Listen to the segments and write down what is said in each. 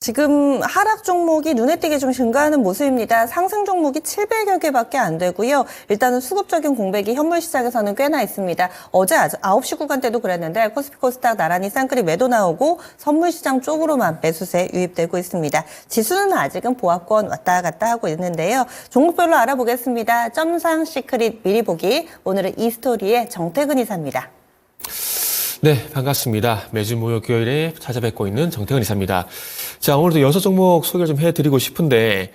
지금 하락 종목이 눈에 띄게 좀 증가하는 모습입니다. 상승 종목이 700여 개밖에 안 되고요. 일단은 수급적인 공백이 현물 시장에서는 꽤나 있습니다. 어제 9시 구간대도 그랬는데 코스피 코스닥 나란히 쌍끌이 매도 나오고 선물 시장 쪽으로만 매수세 유입되고 있습니다. 지수는 아직은 보합권 왔다 갔다 하고 있는데요. 종목별로 알아보겠습니다. 점상 시크릿 미리 보기. 오늘은 이스토리의 정태근 이사입니다. 네, 반갑습니다. 매주 목요일에 찾아뵙고 있는 정태근 이사입니다. 자, 오늘도 6종목 소개를 좀 해드리고 싶은데,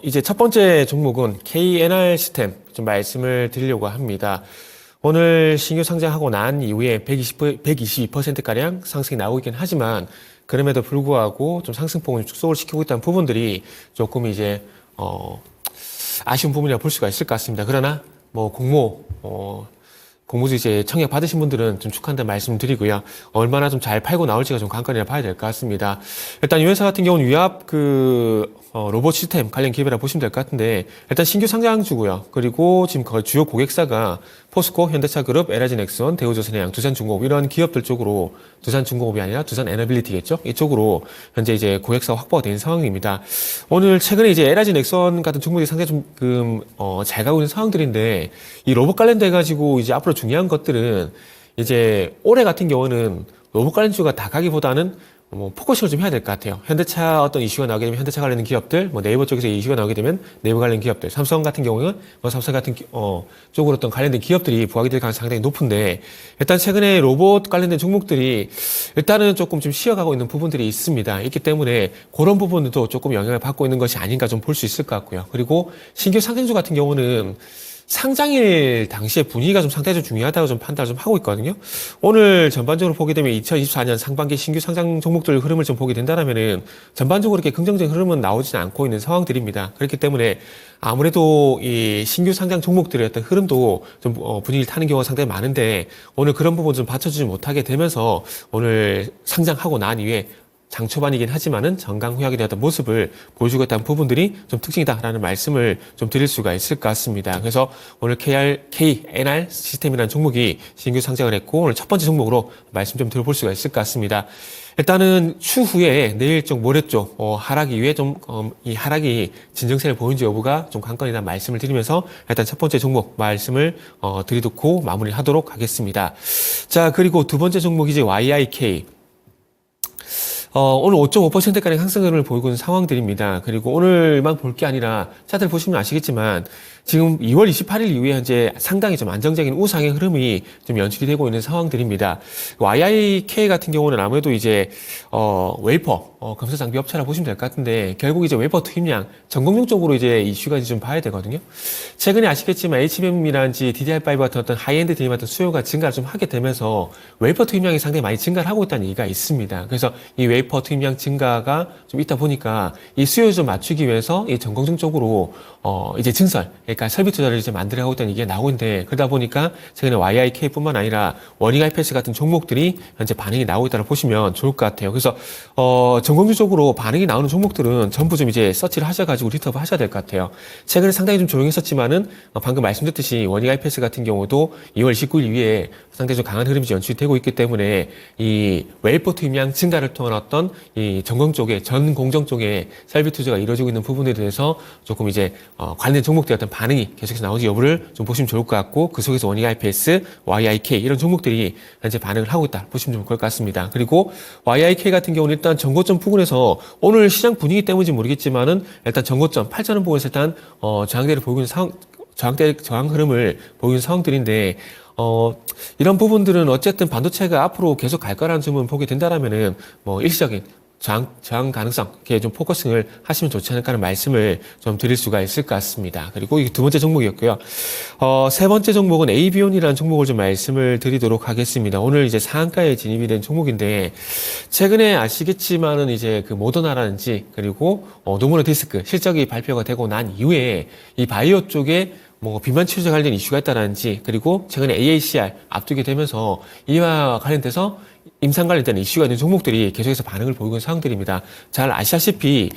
이제 첫 번째 종목은 KNR 시스템 좀 말씀을 드리려고 합니다. 오늘 신규 상장하고 난 이후에 122%가량 상승이 나오고 있긴 하지만, 그럼에도 불구하고 좀 상승폭을 축소를 시키고 있다는 부분들이 조금 이제, 아쉬운 부분이라고 볼 수가 있을 것 같습니다. 그러나, 공모주 이제 청약 받으신 분들은 좀 축하한다는 말씀 드리고요. 얼마나 좀 잘 팔고 나올지가 좀 관건이라 봐야 될 것 같습니다. 일단 이 회사 같은 경우는 위압 로봇 시스템 관련 기업이라 보시면 될 것 같은데, 일단 신규 상장주고요. 그리고 지금 거의 주요 고객사가 포스코, 현대차그룹, LG넥슨, 대우조선해양, 두산중공업 이런 기업들 쪽으로, 두산중공업이 아니라 두산에너빌리티겠죠? 이쪽으로 현재 이제 고객사가 확보가 된 상황입니다. 오늘 최근에 이제 LG넥슨 같은 종목이 상당히 좀 잘 가고 있는 상황들인데, 이 로봇 관련돼 가지고 이제 앞으로 중요한 것들은 이제 올해 같은 경우는 로봇 관련주가 다 가기보다는 포커싱을 좀 해야 될 것 같아요. 현대차 어떤 이슈가 나오게 되면 현대차 관련 기업들, 네이버 쪽에서 이슈가 나오게 되면 네이버 관련 기업들, 삼성 같은 경우는 삼성 같은 쪽으로 어떤 관련된 기업들이 부각이 될 가능성이 상당히 높은데, 일단 최근에 로봇 관련된 종목들이 일단은 조금 좀 쉬어가고 있는 부분들이 있기 때문에 그런 부분도 조금 영향을 받고 있는 것이 아닌가 좀 볼 수 있을 것 같고요. 그리고 신규 상장주 같은 경우는 상장일 당시의 분위기가 좀 상당히 좀 중요하다고 좀 판단을 좀 하고 있거든요. 오늘 전반적으로 보게 되면 2024년 상반기 신규 상장 종목들 흐름을 좀 보게 된다면은 전반적으로 이렇게 긍정적인 흐름은 나오지는 않고 있는 상황들입니다. 그렇기 때문에 아무래도 이 신규 상장 종목들의 어떤 흐름도 좀 분위기를 타는 경우가 상당히 많은데, 오늘 그런 부분 좀 받쳐주지 못하게 되면서 오늘 상장하고 난 이후에 장 초반이긴 하지만은 정강후약이 되었던 모습을 보여주고 있다는 부분들이 좀 특징이다라는 말씀을 좀 드릴 수가 있을 것 같습니다. 그래서 오늘 KNR 시스템이라는 종목이 신규 상장을 했고, 오늘 첫 번째 종목으로 말씀 좀 들어볼 수가 있을 것 같습니다. 일단은 추후에 내일 쪽, 모레 쪽 하락 이후에 이 하락이 진정세를 보이는지 여부가 좀 관건이라는 말씀을 드리면서 일단 첫 번째 종목 말씀을 드리고 마무리하도록 하겠습니다. 자, 그리고 두 번째 종목이 이제 YIK. 오늘 5.5%가량 상승을 보이고 있는 상황들입니다. 그리고 오늘만 볼 게 아니라 차트를 보시면 아시겠지만 지금 2월 28일 이후에 현재 상당히 좀 안정적인 우상의 흐름이 좀 연출이 되고 있는 상황들입니다. YIK 같은 경우는 아무래도 이제 웨이퍼 검사 장비 업체라 보시면 될 것 같은데, 결국 이제 웨이퍼 투입량 전공용 쪽으로 이제 이슈가 좀 봐야 되거든요. 최근에 아시겠지만 HBM이라든지 DDR5 같은 어떤 하이엔드 드림 같은 수요가 증가를 좀 하게 되면서 웨이퍼 투입량이 상당히 많이 증가를 하고 있다는 얘기가 있습니다. 그래서 이 웨이퍼 투입량 증가가 좀 있다 보니까 이 수요를 좀 맞추기 위해서 이 전공용 쪽으로 이제 증설, 그러니까 설비 투자를 이제 만들어가고 있다는 얘기가 나오고 있는데, 그러다 보니까 최근에 YIK뿐만 아니라 워닝 IPS 같은 종목들이 현재 반응이 나오고 있다고 보시면 좋을 것 같아요. 그래서 전공주 쪽으로 반응이 나오는 종목들은 전부 좀 이제 서치를 하셔가지고 리터브 하셔야 될 것 같아요. 최근에 상당히 좀 조용했었지만은 방금 말씀드렸듯이 워닝 IPS 같은 경우도 2월 19일 이후에 상당히 좀 강한 흐름이 연출이 되고 있기 때문에 이 웨이퍼 투입량 증가를 통한 어떤 이 전공 쪽에 전 공정 쪽에 설비 투자가 이루어지고 있는 부분에 대해서 조금 이제 관련 종목들의 어떤 반응이 계속해서 나오는지 여부를 좀 보시면 좋을 것 같고, 그 속에서 워닝 IPS, YIK 이런 종목들이 현재 반응을 하고 있다 보시면 좋을 것 같습니다. 그리고 YIK 같은 경우는 일단 전고점 부근에서 오늘 시장 분위기 때문인지 모르겠지만은 일단 전고점 8,000원 부근에서 일단 저항대를 보이고 있는 상황, 저항 흐름을 보이는 상황들인데, 이런 부분들은 어쨌든 반도체가 앞으로 계속 갈 거라는 점을 보게 된다라면은 일시적인 저항 가능성, 이렇게 좀 포커싱을 하시면 좋지 않을까 하는 말씀을 좀 드릴 수가 있을 것 같습니다. 그리고 이게 두 번째 종목이었고요. 세 번째 종목은 에이비온이라는 종목을 좀 말씀을 드리도록 하겠습니다. 오늘 이제 상한가에 진입이 된 종목인데, 최근에 아시겠지만은 이제 그 모더나라든지 그리고 노무노 디스크 실적이 발표가 되고 난 이후에 이 바이오 쪽에 뭐 비만 치료제 관련 이슈가 있다라든지 그리고 최근에 AACR 앞두게 되면서 이와 관련돼서 임상 관련된 이슈가 있는 종목들이 계속해서 반응을 보이고 있는 상황들입니다. 잘 아시다시피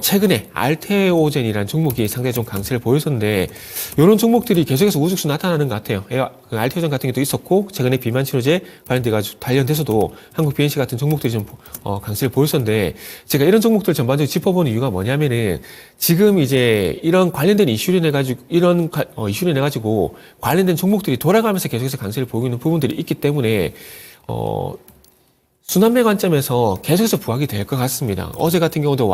최근에 알테오젠이라는 종목이 상당히 좀 강세를 보였었는데 이런 종목들이 계속해서 우뚝수 나타나는 것 같아요. 그 알테오젠 같은 경우도 있었고 최근에 비만 치료제 관련돼서도 한국 BNC 같은 종목들이 좀 강세를 보였었는데 제가 이런 종목들 전반적으로 짚어보는 이유가 뭐냐면은 지금 이제 이런 관련된 이슈로 인해 가지고 이슈로 인해 가지고 관련된 종목들이 돌아가면서 계속해서 강세를 보이고 있는 부분들이 있기 때문에 순환매 관점에서 계속해서 부각이 될 것 같습니다. 어제 같은 경우도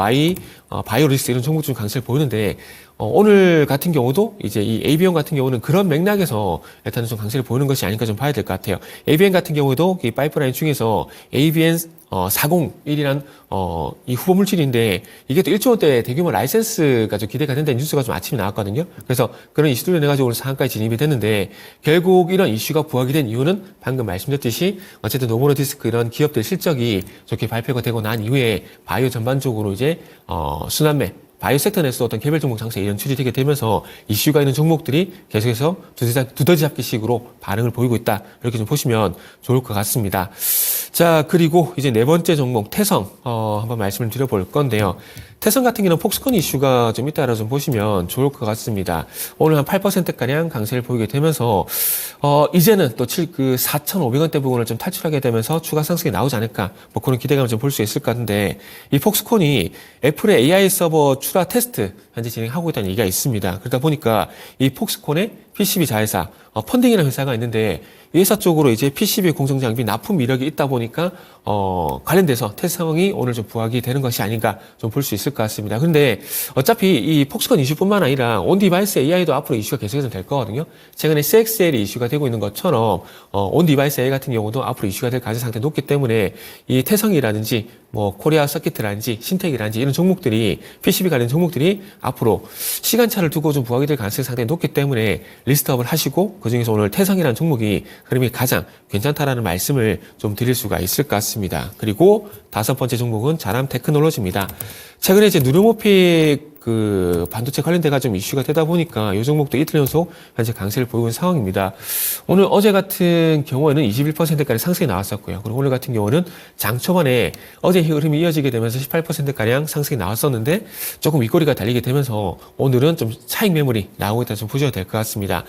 바이오리스 이런 종목 중 강세를 보이는데, 오늘 같은 경우도 이제 이 ABN 같은 경우는 그런 맥락에서 일단은 좀 강세를 보이는 것이 아닐까 좀 봐야 될 것 같아요. ABN 같은 경우도 이 파이프라인 중에서 ABN 401이란 이 후보 물질인데 이게 또 1조 원대 대규모 라이센스가 좀 기대가 된다는 뉴스가 좀 아침에 나왔거든요. 그래서 그런 이슈들을 내 가지고 오늘 상한가에 진입이 됐는데 결국 이런 이슈가 부각이 된 이유는 방금 말씀드렸듯이 어쨌든 노보노디스크 이런 기업들 실적이 좋게 발표가 되고 난 이후에 바이오 전반적으로 이제 순환매 바이오 섹터 내에서 어떤 개별 종목 장세에 연출이 되게 되면서 이슈가 있는 종목들이 계속해서 두더지 잡기식으로 반응을 보이고 있다. 이렇게 좀 보시면 좋을 것 같습니다. 자, 그리고 이제 네 번째 종목 태성 한번 말씀을 드려볼 건데요. 태성 같은 경우는 폭스콘 이슈가 좀 있다라 좀 보시면 좋을 것 같습니다. 오늘 한 8%가량 강세를 보이게 되면서 이제는 또 4,500원대 부분을 좀 탈출하게 되면서 추가 상승이 나오지 않을까 뭐 그런 기대감을 좀 볼 수 있을 것 같은데 이 폭스콘이 애플의 AI 서버 출하 테스트 현재 진행하고 있다는 얘기가 있습니다. 그러다 보니까 이 폭스콘의 PCB 자회사 펀딩이라는 회사가 있는데 이 회사 쪽으로 이제 PCB 공정 장비 납품 이력이 있다 보니까 관련돼서 태성이 오늘 좀 부각이 되는 것이 아닌가 좀 볼 수 있을 것 같습니다. 그런데 어차피 이 폭스콘 이슈뿐만 아니라 온 디바이스 AI도 앞으로 이슈가 계속해서 될 거거든요. 최근에 CXL이 이슈가 되고 있는 것처럼 온 디바이스 AI 같은 경우도 앞으로 이슈가 될 가능성이 상당히 높기 때문에 이 태성이라든지 뭐 코리아 서킷이라든지 신텍이라든지 이런 종목들이 PCB 관련 종목들이 앞으로 시간차를 두고 좀 부각이 될 가능성이 상당히 높기 때문에 리스트업을 하시고 그중에서 오늘 태성이라는 종목이 흐름이 가장 괜찮다라는 말씀을 좀 드릴 수가 있을 것 같습니다. 그리고 다섯 번째 종목은 자람 테크놀로지입니다. 최근에 이제 누르모픽 반도체 관련돼가 좀 이슈가 되다 보니까 이 종목도 이틀 연속 현재 강세를 보이고 있는 상황입니다. 어제 같은 경우에는 21%까지 상승이 나왔었고요. 그리고 오늘 같은 경우는 장 초반에 어제 흐름이 이어지게 되면서 18%가량 상승이 나왔었는데 조금 윗꼬리가 달리게 되면서 오늘은 좀 차익 매물이 나오고 있다 좀 보셔도 될 것 같습니다.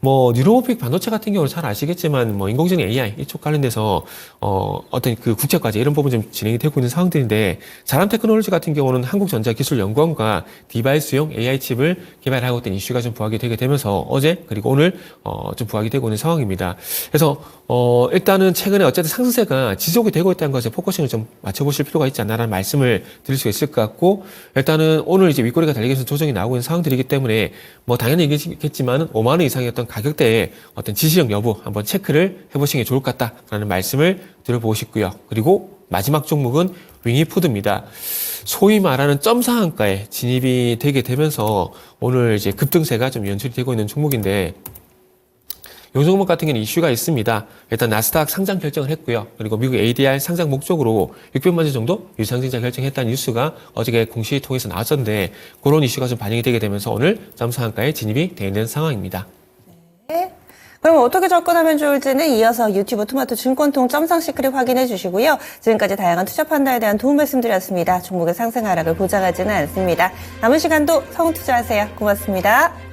뉴로모픽 반도체 같은 경우는 잘 아시겠지만, 인공지능 AI 이쪽 관련돼서, 어떤 국제과제 이런 부분 좀 진행이 되고 있는 상황들인데, 자람 테크놀로지 같은 경우는 한국전자기술연구원과 디바이스용 AI 칩을 개발하고 있던 이슈가 좀 부각이 되게 되면서 어제, 그리고 오늘, 좀 부각이 되고 있는 상황입니다. 그래서, 일단은 최근에 어쨌든 상승세가 지속이 되고 있다는 것에 포커싱을 좀 맞춰보실 필요가 있지 않나라는 말씀을 드릴 수 있을 것 같고, 일단은 오늘 이제 윗꼬리가 달리면서 조정이 나오고 있는 상황들이기 때문에, 당연히 얘기겠지만 5만 원 이상의 어떤 가격대의 어떤 지지력 여부 한번 체크를 해보시는 게 좋을 것 같다라는 말씀을 드려보고 싶고요. 그리고 마지막 종목은 윙이푸드입니다. 소위 말하는 점상한가에 진입이 되게 되면서 오늘 이제 급등세가 좀 연출이 되고 있는 종목인데 이 종목 같은 경우는 이슈가 있습니다. 일단 나스닥 상장 결정을 했고요. 그리고 미국 ADR 상장 목적으로 600만 주 정도 유상증자 결정했다는 뉴스가 어저께 공시 통해서 나왔었는데 그런 이슈가 좀 반영이 되게 되면서 오늘 점상한가에 진입이 되어 있는 상황입니다. 네. 그럼 어떻게 접근하면 좋을지는 이어서 유튜브 토마토 증권통 점상 시크릿 확인해 주시고요. 지금까지 다양한 투자 판단에 대한 도움 말씀드렸습니다. 종목의 상승 하락을 보장하지는 않습니다. 남은 시간도 성투자하세요. 고맙습니다.